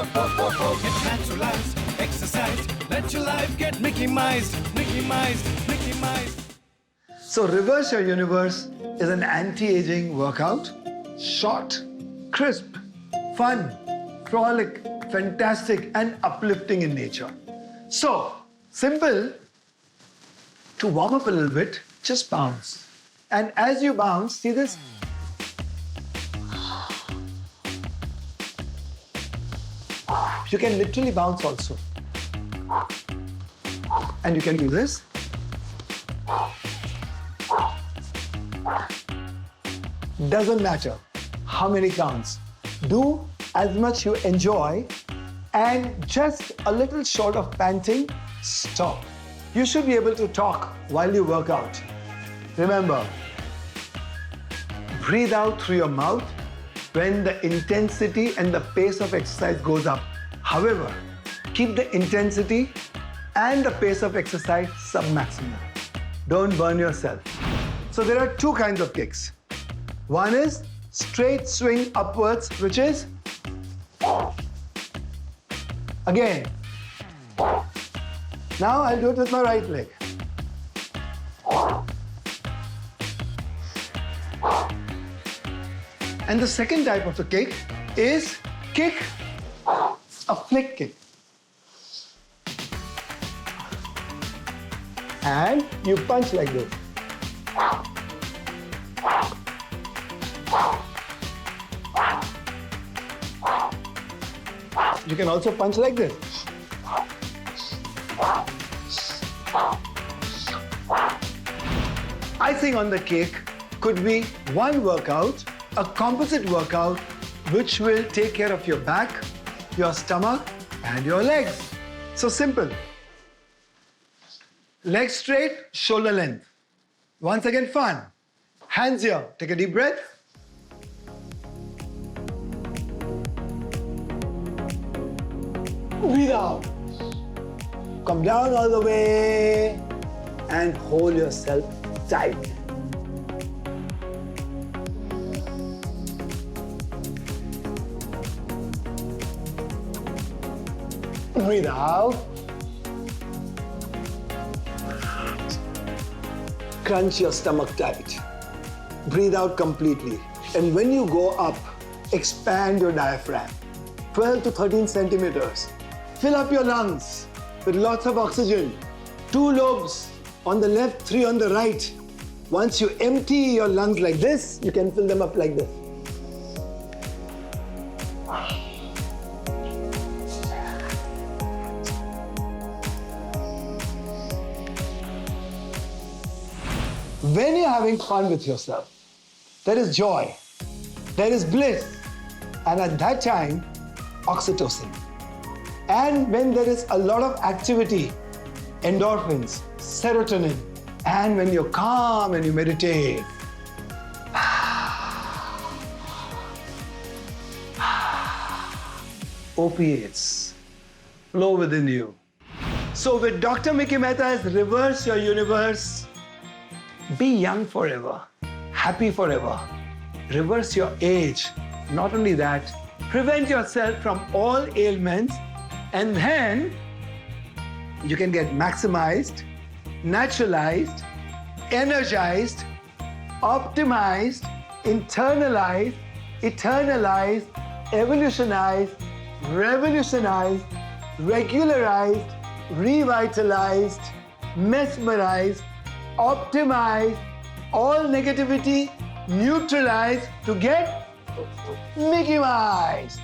Get naturalized, exercise. Let your life get Mickey-mized, Mickey-mized, Mickey-mized. So Reverse Your Universe is an anti-aging workout. Short, crisp, fun, frolic, fantastic and uplifting in nature. So, simple. To warm up a little bit, just bounce. And as you bounce, see this? You can literally bounce also. And you can do this. Doesn't matter how many counts. Do as much you enjoy, and just a little short of panting, stop. You should be able to talk while you work out. Remember, breathe out through your mouth when the intensity and the pace of exercise goes up. However, keep the intensity and the pace of exercise sub-maximum. Don't burn yourself. So there are two kinds of kicks. One is straight swing upwards, which is again. Now I'll do it with my right leg. And the second type of a kick is kick, a flick kick. And you punch like this. You can also punch like this. Icing on the cake could be one workout, a composite workout, which will take care of your back, your stomach, and your legs. So simple. Legs straight, shoulder length. Once again, fun. Hands here. Take a deep breath. Breathe out. Come down all the way and hold yourself tight. Breathe out. Crunch your stomach tight. Breathe out completely. And when you go up, expand your diaphragm. 12 to 13 centimeters. Fill up your lungs with lots of oxygen. 2 lobes on the left, 3 on the right. Once you empty your lungs like this, you can fill them up like this. When you're having fun with yourself, there is joy, there is bliss, and at that time, oxytocin. And when there is a lot of activity, endorphins, serotonin, and when you're calm and you meditate, opiates flow within you. So with Dr. Mickey Mehta's Reverse Your Universe, be young forever, happy forever. Reverse your age. Not only that, prevent yourself from all ailments, and then you can get maximized, naturalized, energized, optimized, internalized, eternalized, evolutionized, revolutionized, regularized, revitalized, mesmerized, optimized, all negativity neutralized to get Mickey-ized.